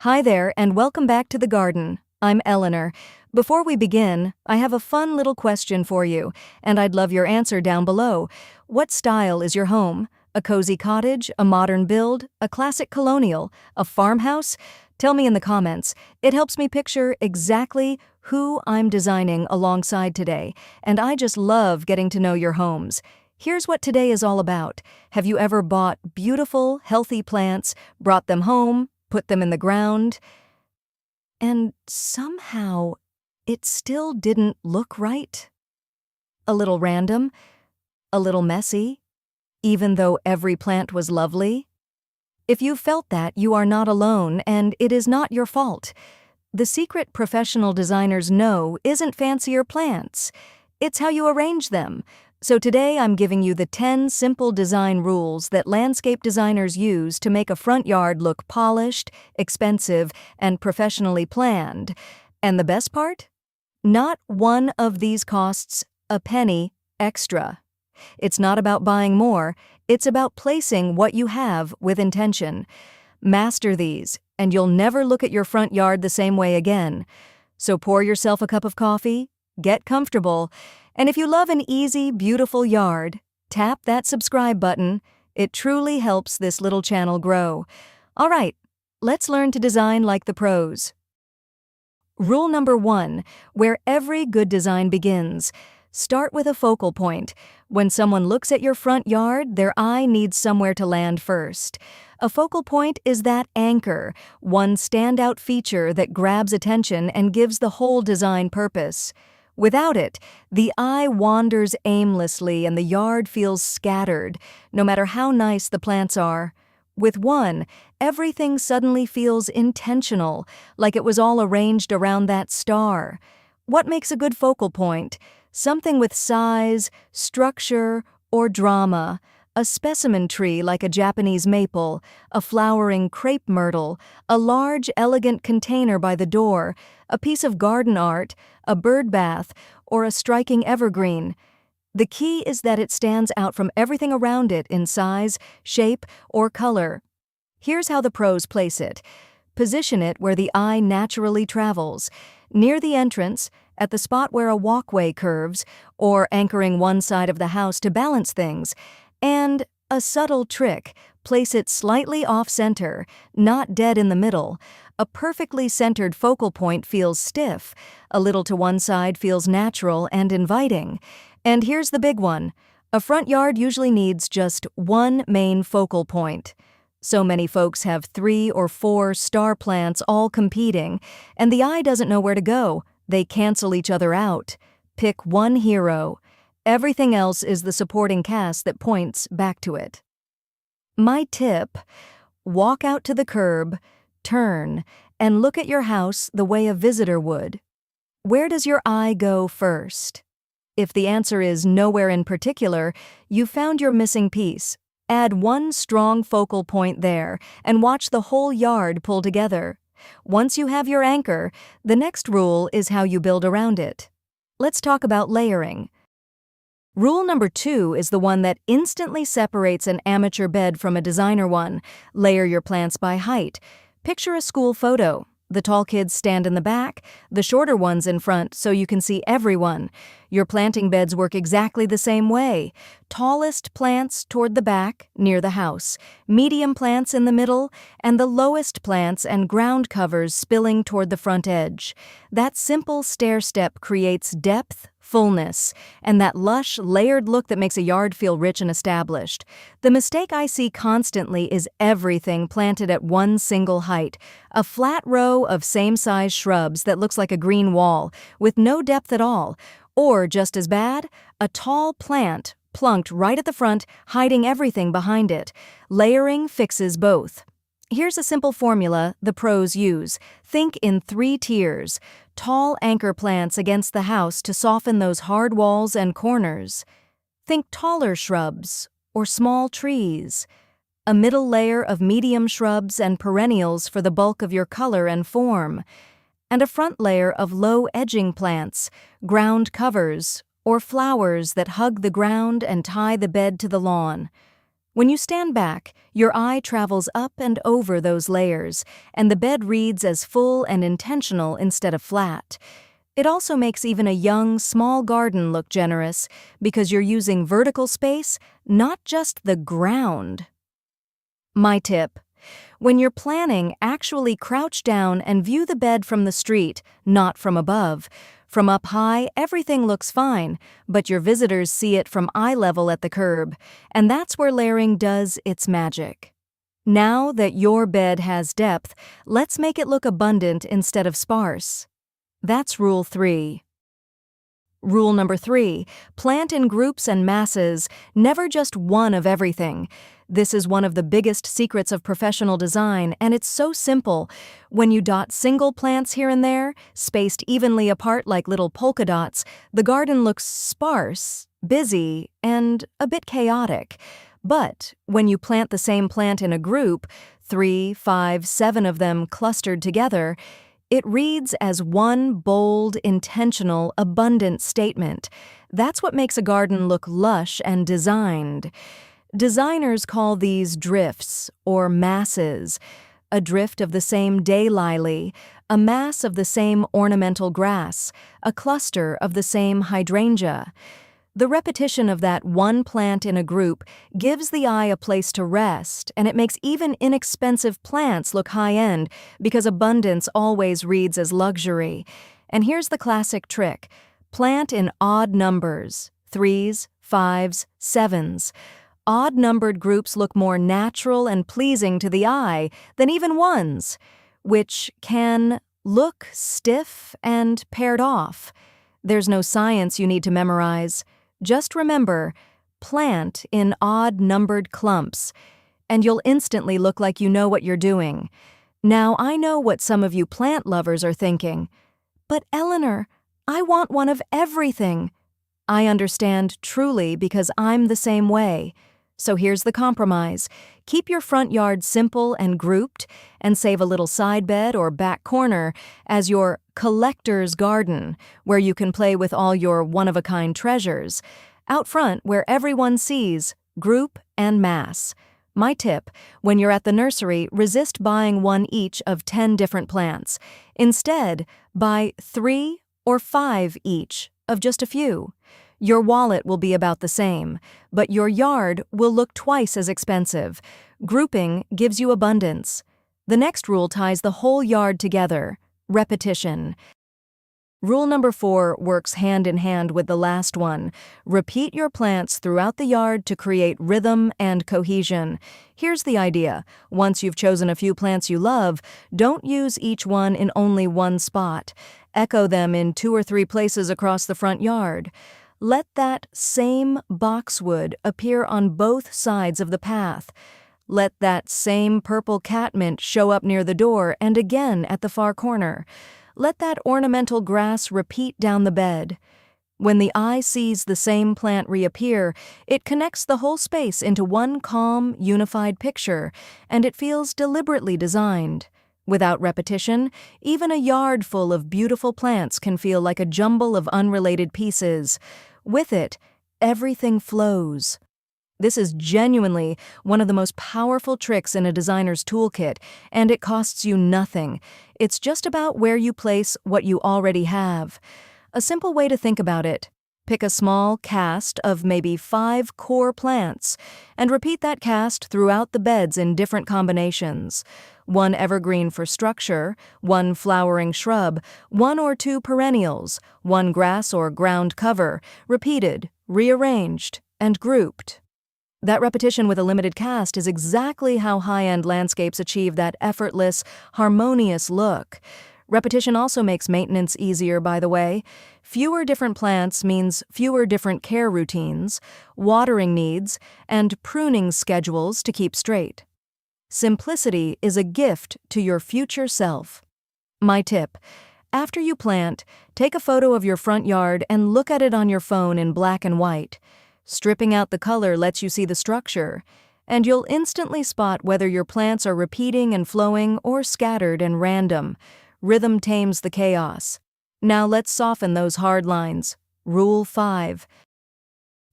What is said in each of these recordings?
Hi there, and welcome back to the garden. I'm Eleanor. Before we begin, I have a fun little question for you, and I'd love your answer down below. What style is your home? A cozy cottage, a modern build, a classic colonial, a farmhouse? Tell me in the comments. It helps me picture exactly who I'm designing alongside today, and I just love getting to know your homes. Here's what today is all about. Have you ever bought beautiful, healthy plants, brought them home, put them in the ground, and somehow it still didn't look right? A little random, a little messy, even though every plant was lovely? If you felt that, you are not alone, and it is not your fault. The secret professional designers know isn't fancier plants. It's how you arrange them. So today I'm giving you the 10 simple design rules that landscape designers use to make a front yard look polished, expensive, and professionally planned. And the best part? Not one of these costs a penny extra. It's not about buying more, it's about placing what you have with intention. Master these, and you'll never look at your front yard the same way again. So pour yourself a cup of coffee, get comfortable, and if you love an easy, beautiful yard, tap that subscribe button. It truly helps this little channel grow. All right, let's learn to design like the pros. Rule number 1, where every good design begins. Start with a focal point. When someone looks at your front yard, their eye needs somewhere to land first. A focal point is that anchor, one standout feature that grabs attention and gives the whole design purpose. Without it, the eye wanders aimlessly and the yard feels scattered, no matter how nice the plants are. With one, everything suddenly feels intentional, like it was all arranged around that star. What makes a good focal point? Something with size, structure, or drama. A specimen tree like a Japanese maple, a flowering crepe myrtle, a large, elegant container by the door, a piece of garden art, a bird bath, or a striking evergreen. The key is that it stands out from everything around it in size, shape, or color. Here's how the pros place it. Position it where the eye naturally travels, near the entrance, at the spot where a walkway curves, or anchoring one side of the house to balance things. And a subtle trick, place it slightly off-center, not dead in the middle. A perfectly centered focal point feels stiff, a little to one side feels natural and inviting. And here's the big one. A front yard usually needs just one main focal point. So many folks have 3 or 4 star plants all competing, and the eye doesn't know where to go. They cancel each other out. Pick one hero. Everything else is the supporting cast that points back to it. My tip: walk out to the curb, turn, and look at your house the way a visitor would. Where does your eye go first? If the answer is nowhere in particular, you've found your missing piece. Add one strong focal point there and watch the whole yard pull together. Once you have your anchor, the next rule is how you build around it. Let's talk about layering. Rule number 2 is the one that instantly separates an amateur bed from a designer one. Layer your plants by height. Picture a school photo. The tall kids stand in the back, the shorter ones in front so you can see everyone. Your planting beds work exactly the same way. Tallest plants toward the back, near the house, medium plants in the middle, and the lowest plants and ground covers spilling toward the front edge. That simple stair-step creates depth, fullness, and that lush, layered look that makes a yard feel rich and established. The mistake I see constantly is everything planted at one single height. A flat row of same-size shrubs that looks like a green wall, with no depth at all. Or, just as bad, a tall plant plunked right at the front, hiding everything behind it. Layering fixes both. Here's a simple formula the pros use. Think in 3 tiers. Tall anchor plants against the house to soften those hard walls and corners. Think taller shrubs or small trees. A middle layer of medium shrubs and perennials for the bulk of your color and form. And a front layer of low edging plants, ground covers, or flowers that hug the ground and tie the bed to the lawn. When you stand back, your eye travels up and over those layers, and the bed reads as full and intentional instead of flat. It also makes even a young, small garden look generous because you're using vertical space, not just the ground. My tip: when you're planning, actually crouch down and view the bed from the street, not from above. From up high, everything looks fine, but your visitors see it from eye level at the curb, and that's where layering does its magic. Now that your bed has depth, let's make it look abundant instead of sparse. That's Rule 3. Rule number 3, plant in groups and masses, never just one of everything. This is one of the biggest secrets of professional design, and it's so simple. When you dot single plants here and there, spaced evenly apart like little polka dots, the garden looks sparse, busy, and a bit chaotic. But when you plant the same plant in a group, 3, 5, 7 of them clustered together, it reads as one bold, intentional, abundant statement. That's what makes a garden look lush and designed. Designers call these drifts, or masses. A drift of the same daylily, a mass of the same ornamental grass, a cluster of the same hydrangea. The repetition of that one plant in a group gives the eye a place to rest, and it makes even inexpensive plants look high-end because abundance always reads as luxury. And here's the classic trick: plant in odd numbers, 3s, 5s, 7s. Odd-numbered groups look more natural and pleasing to the eye than even ones, which can look stiff and paired off. There's no science you need to memorize. Just remember, plant in odd-numbered clumps, and you'll instantly look like you know what you're doing. Now, I know what some of you plant lovers are thinking. But Eleanor, I want one of everything. I understand truly because I'm the same way. So here's the compromise. Keep your front yard simple and grouped, and save a little side bed or back corner as your collector's garden, where you can play with all your one-of-a-kind treasures. Out front, where everyone sees, group and mass. My tip: when you're at the nursery, resist buying one each of 10 different plants. Instead, buy 3 or 5 each of just a few. Your wallet will be about the same, but your yard will look twice as expensive. Grouping gives you abundance. The next rule ties the whole yard together: repetition. Rule number 4 works hand in hand with the last one. Repeat your plants throughout the yard to create rhythm and cohesion. Here's the idea: once you've chosen a few plants you love, don't use each one in only one spot. Echo them in 2 or 3 places across the front yard. Let that same boxwood appear on both sides of the path. Let that same purple catmint show up near the door and again at the far corner. Let that ornamental grass repeat down the bed. When the eye sees the same plant reappear, it connects the whole space into one calm, unified picture, and it feels deliberately designed. Without repetition, even a yard full of beautiful plants can feel like a jumble of unrelated pieces. With it, everything flows. This is genuinely one of the most powerful tricks in a designer's toolkit, and it costs you nothing. It's just about where you place what you already have. A simple way to think about it: pick a small cast of maybe 5 core plants, and repeat that cast throughout the beds in different combinations. 1 evergreen for structure, 1 flowering shrub, 1 or 2 perennials, 1 grass or ground cover, repeated, rearranged, and grouped. That repetition with a limited cast is exactly how high-end landscapes achieve that effortless, harmonious look. Repetition also makes maintenance easier, by the way. Fewer different plants means fewer different care routines, watering needs, and pruning schedules to keep straight. Simplicity is a gift to your future self. My tip: after you plant, take a photo of your front yard and look at it on your phone in black and white. Stripping out the color lets you see the structure, and you'll instantly spot whether your plants are repeating and flowing or scattered and random. Rhythm tames the chaos. Now let's soften those hard lines. Rule 5.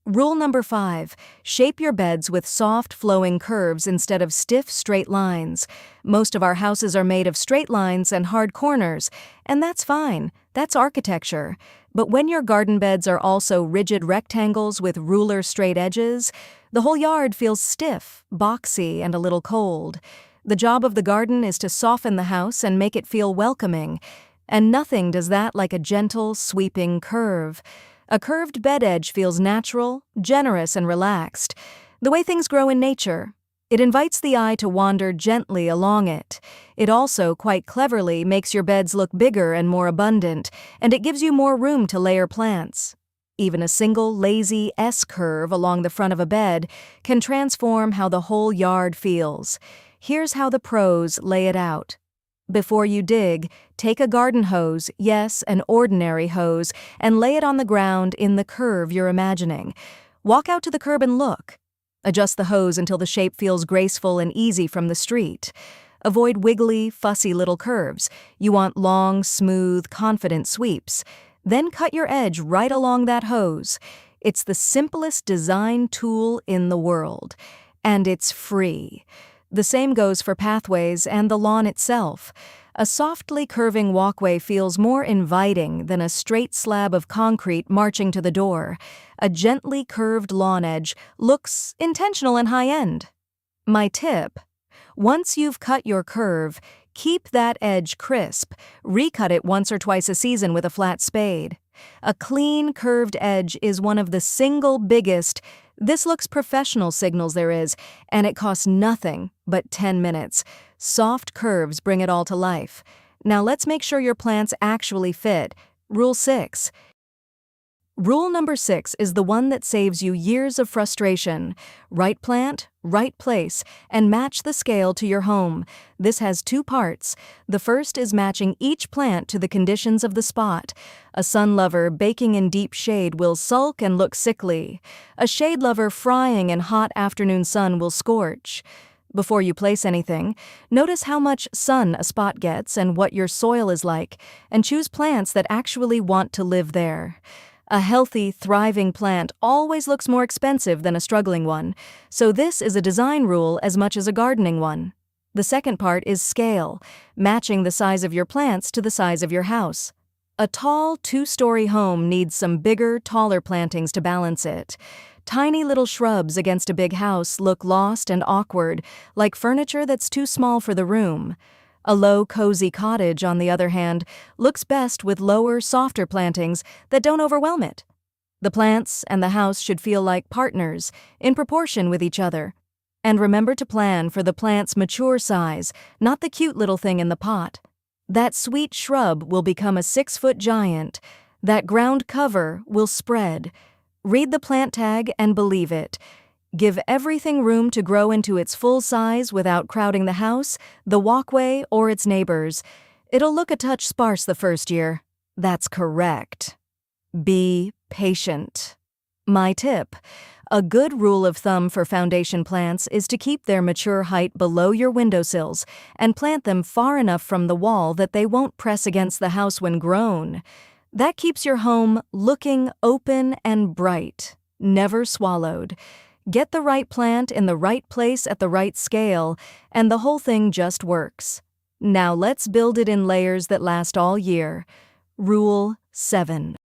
Rule number 5, shape your beds with soft, flowing curves instead of stiff, straight lines. Most of our houses are made of straight lines and hard corners, and that's fine. That's architecture. But when your garden beds are also rigid rectangles with ruler straight edges, the whole yard feels stiff, boxy, and a little cold. The job of the garden is to soften the house and make it feel welcoming. And nothing does that like a gentle, sweeping curve. A curved bed edge feels natural, generous, and relaxed, the way things grow in nature. It invites the eye to wander gently along it. It also, quite cleverly, makes your beds look bigger and more abundant, and it gives you more room to layer plants. Even a single lazy S-curve along the front of a bed can transform how the whole yard feels. Here's how the pros lay it out. Before you dig, take a garden hose, yes, an ordinary hose, and lay it on the ground in the curve you're imagining. Walk out to the curb and look. Adjust the hose until the shape feels graceful and easy from the street. Avoid wiggly, fussy little curves. You want long, smooth, confident sweeps. Then cut your edge right along that hose. It's the simplest design tool in the world. And it's free. The same goes for pathways and the lawn itself. A softly curving walkway feels more inviting than a straight slab of concrete marching to the door. A gently curved lawn edge looks intentional and high-end. My tip: once you've cut your curve, keep that edge crisp. Recut it once or twice a season with a flat spade. A clean, curved edge is one of the single biggest "this looks professional" signals there is, and it costs nothing but 10 minutes. Soft curves bring it all to life. Now let's make sure your plants actually fit. Rule 6. Rule number 6 is the one that saves you years of frustration. Right plant, right place, and match the scale to your home. This has 2 parts. The first is matching each plant to the conditions of the spot. A sun lover baking in deep shade will sulk and look sickly. A shade lover frying in hot afternoon sun will scorch. Before you place anything, notice how much sun a spot gets and what your soil is like, and choose plants that actually want to live there. A healthy, thriving plant always looks more expensive than a struggling one, so this is a design rule as much as a gardening one. The second part is scale, matching the size of your plants to the size of your house. A tall, 2-story home needs some bigger, taller plantings to balance it. Tiny little shrubs against a big house look lost and awkward, like furniture that's too small for the room. A low, cozy cottage, on the other hand, looks best with lower, softer plantings that don't overwhelm it. The plants and the house should feel like partners, in proportion with each other. And remember to plan for the plant's mature size, not the cute little thing in the pot. That sweet shrub will become a 6-foot giant. That ground cover will spread. Read the plant tag and believe it. Give everything room to grow into its full size without crowding the house, the walkway, or its neighbors. It'll look a touch sparse the first year. That's correct. Be patient. My tip: a good rule of thumb for foundation plants is to keep their mature height below your windowsills and plant them far enough from the wall that they won't press against the house when grown. That keeps your home looking open and bright, never swallowed. Get the right plant in the right place at the right scale, and the whole thing just works. Now let's build it in layers that last all year. Rule 7.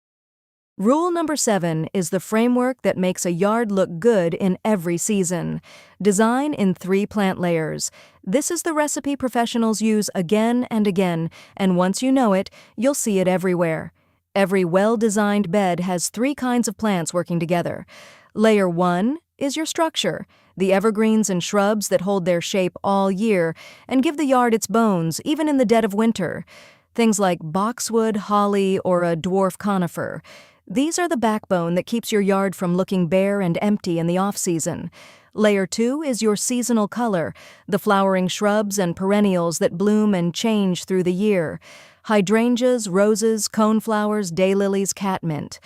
Rule number 7 is the framework that makes a yard look good in every season. Design in 3 plant layers. This is the recipe professionals use again and again, and once you know it, you'll see it everywhere. Every well-designed bed has 3 kinds of plants working together. Layer 1 is your structure, the evergreens and shrubs that hold their shape all year and give the yard its bones even in the dead of winter. Things like boxwood, holly, or a dwarf conifer. These are the backbone that keeps your yard from looking bare and empty in the off-season. Layer 2 is your seasonal color, the flowering shrubs and perennials that bloom and change through the year. Hydrangeas, roses, coneflowers, daylilies, catmint.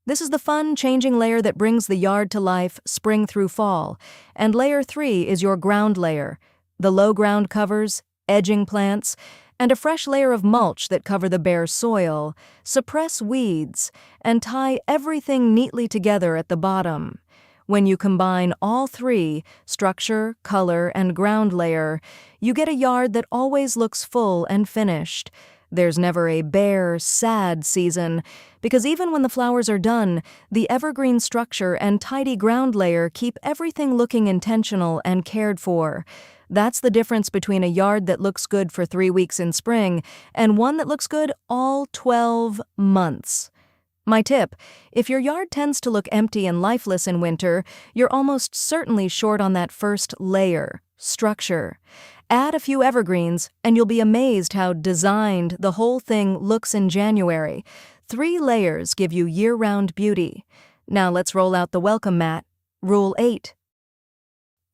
This is the fun, changing layer that brings the yard to life spring through fall. And layer 3 is your ground layer, the low ground covers, edging plants, and a fresh layer of mulch that cover the bare soil, suppress weeds, and tie everything neatly together at the bottom. When you combine all three, structure, color, and ground layer, you get a yard that always looks full and finished. There's never a bare, sad season, because even when the flowers are done, the evergreen structure and tidy ground layer keep everything looking intentional and cared for. That's the difference between a yard that looks good for 3 weeks in spring and one that looks good all 12 months. My tip: if your yard tends to look empty and lifeless in winter, you're almost certainly short on that first layer, structure. Add a few evergreens, and you'll be amazed how designed the whole thing looks in January. 3 layers give you year-round beauty. Now let's roll out the welcome mat. Rule 8.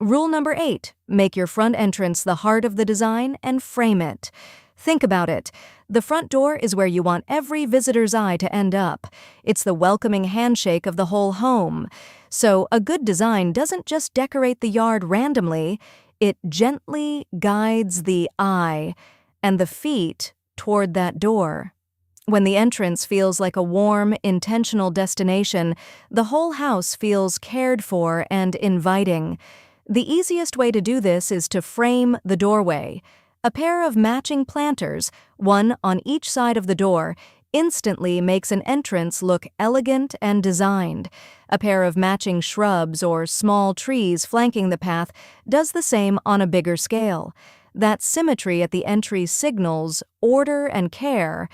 Rule number 8, make your front entrance the heart of the design and frame it. Think about it. The front door is where you want every visitor's eye to end up. It's the welcoming handshake of the whole home. So a good design doesn't just decorate the yard randomly, it gently guides the eye and the feet toward that door. When the entrance feels like a warm, intentional destination, the whole house feels cared for and inviting. The easiest way to do this is to frame the doorway. A pair of matching planters, one on each side of the door, instantly makes an entrance look elegant and designed. A pair of matching shrubs or small trees flanking the path does the same on a bigger scale. That symmetry at the entry signals order and care.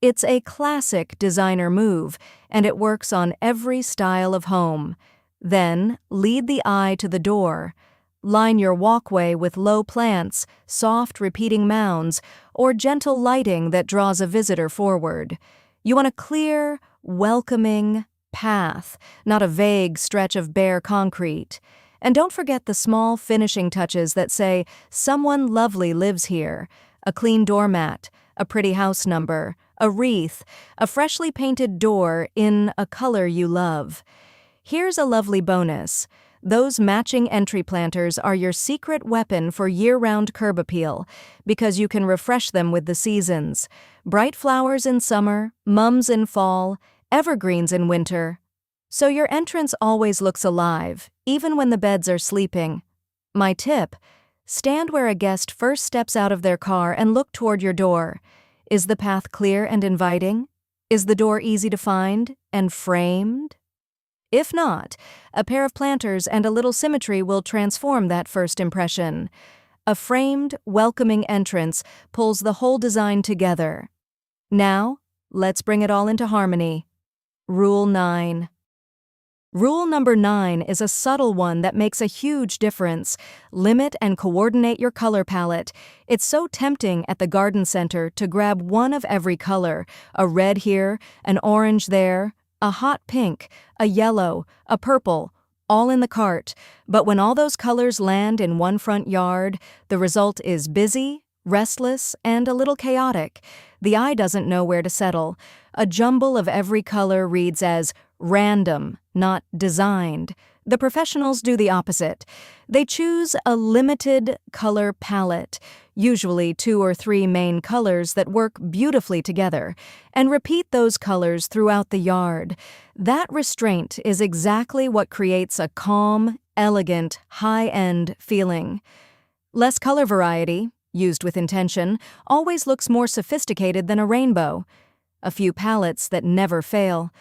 It's a classic designer move, and it works on every style of home. Then, lead the eye to the door. Line your walkway with low plants, soft repeating mounds, or gentle lighting that draws a visitor forward. You want a clear, welcoming path, not a vague stretch of bare concrete. And don't forget the small finishing touches that say, "Someone lovely lives here." A clean doormat, a pretty house number, a wreath, a freshly painted door in a color you love. Here's a lovely bonus. Those matching entry planters are your secret weapon for year-round curb appeal, because you can refresh them with the seasons. Bright flowers in summer, mums in fall, evergreens in winter. So your entrance always looks alive, even when the beds are sleeping. My tip: stand where a guest first steps out of their car and look toward your door. Is the path clear and inviting? Is the door easy to find and framed? If not, a pair of planters and a little symmetry will transform that first impression. A framed, welcoming entrance pulls the whole design together. Now, let's bring it all into harmony. Rule 9. Rule number 9 is a subtle one that makes a huge difference. Limit and coordinate your color palette. It's so tempting at the garden center to grab one of every color, a red here, an orange there, a hot pink, a yellow, a purple, all in the cart. But when all those colors land in one front yard, the result is busy, restless, and a little chaotic. The eye doesn't know where to settle. A jumble of every color reads as random, not designed. The professionals do the opposite. They choose a limited color palette, usually 2 or 3 main colors that work beautifully together, and repeat those colors throughout the yard. That restraint is exactly what creates a calm, elegant, high-end feeling. Less color variety, used with intention, always looks more sophisticated than a rainbow. A few palettes that never fail.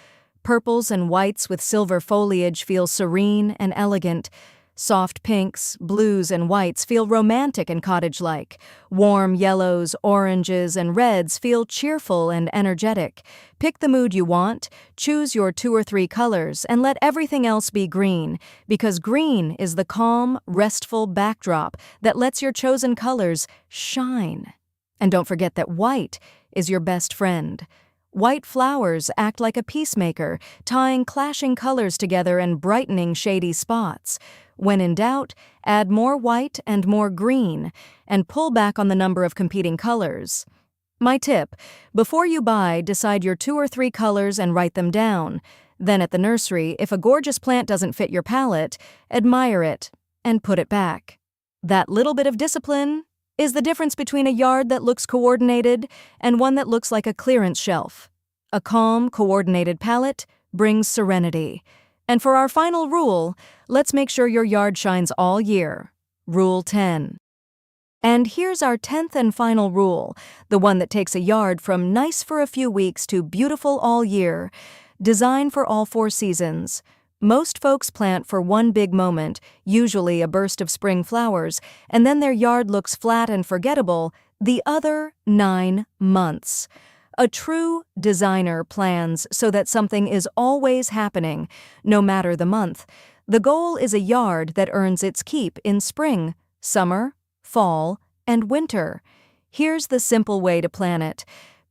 Purples and whites with silver foliage feel serene and elegant. Soft pinks, blues, and whites feel romantic and cottage-like. Warm yellows, oranges, and reds feel cheerful and energetic. Pick the mood you want, choose your 2 or 3 colors, and let everything else be green, because green is the calm, restful backdrop that lets your chosen colors shine. And don't forget that white is your best friend. White flowers act like a peacemaker, tying clashing colors together and brightening shady spots. When in doubt, add more white and more green, and pull back on the number of competing colors. My tip: before you buy, decide your 2 or 3 colors and write them down. Then at the nursery, if a gorgeous plant doesn't fit your palette, admire it and put it back. That little bit of discipline is the difference between a yard that looks coordinated and one that looks like a clearance shelf. A calm, coordinated palette brings serenity. And for our final rule, let's make sure your yard shines all year. Rule 10. And here's our 10th and final rule, the one that takes a yard from nice for a few weeks to beautiful all year. Design for all 4 seasons. Most folks plant for one big moment, usually a burst of spring flowers, and then their yard looks flat and forgettable the other 9 months. A true designer plans so that something is always happening, no matter the month. The goal is a yard that earns its keep in spring, summer, fall, and winter. Here's the simple way to plan it.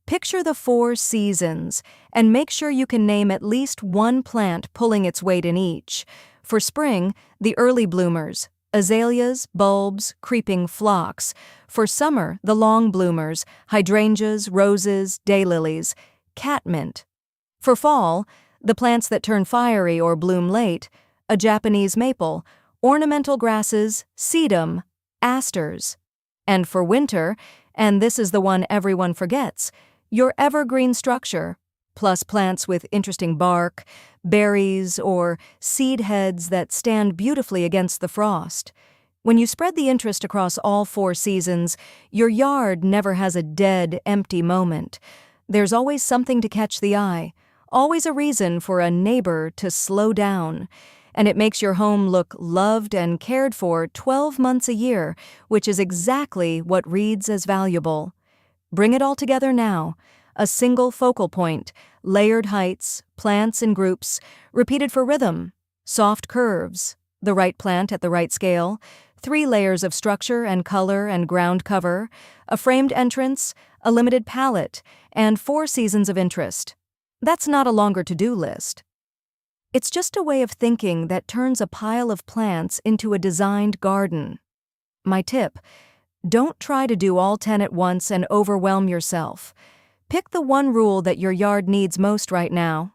Picture the 4 seasons, and make sure you can name at least one plant pulling its weight in each. For spring, the early bloomers, azaleas, bulbs, creeping phlox. For summer, the long bloomers, hydrangeas, roses, daylilies, catmint. For fall, the plants that turn fiery or bloom late, a Japanese maple, ornamental grasses, sedum, asters. And for winter, and this is the one everyone forgets, your evergreen structure, plus plants with interesting bark, berries, or seed heads that stand beautifully against the frost. When you spread the interest across all 4 seasons, your yard never has a dead, empty moment. There's always something to catch the eye, always a reason for a neighbor to slow down. And it makes your home look loved and cared for 12 months a year, which is exactly what reads as valuable. Bring it all together now. A single focal point, layered heights, plants in groups, repeated for rhythm, soft curves, the right plant at the right scale, 3 layers of structure and color and ground cover, a framed entrance, a limited palette, and 4 seasons of interest. That's not a longer to-do list. It's just a way of thinking that turns a pile of plants into a designed garden. My tip: don't try to do all 10 at once and overwhelm yourself. Pick the one rule that your yard needs most right now.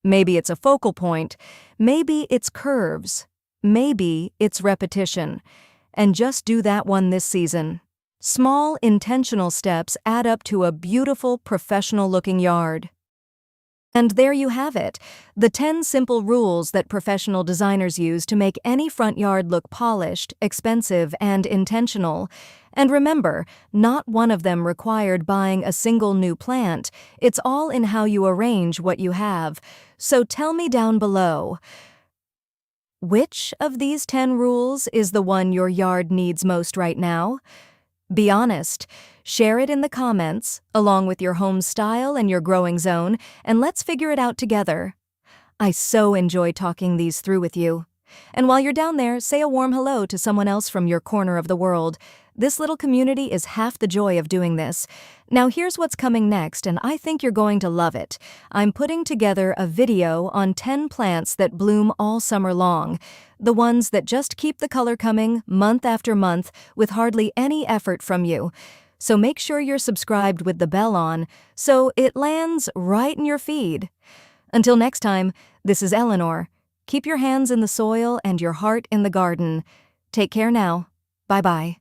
Maybe it's a focal point, maybe it's curves, maybe it's repetition. And just do that one this season. Small, intentional steps add up to a beautiful, professional-looking yard. And there you have it, the 10 simple rules that professional designers use to make any front yard look polished, expensive, and intentional. And remember, not one of them required buying a single new plant. It's all in how you arrange what you have. So tell me down below, which of these 10 rules is the one your yard needs most right now? Be honest. Share it in the comments, along with your home style and your growing zone, and let's figure it out together. I so enjoy talking these through with you. And while you're down there, say a warm hello to someone else from your corner of the world. This little community is half the joy of doing this. Now here's what's coming next, and I think you're going to love it. I'm putting together a video on 10 plants that bloom all summer long. The ones that just keep the color coming month after month with hardly any effort from you. So make sure you're subscribed with the bell on so it lands right in your feed. Until next time, this is Eleanor. Keep your hands in the soil and your heart in the garden. Take care now. Bye-bye.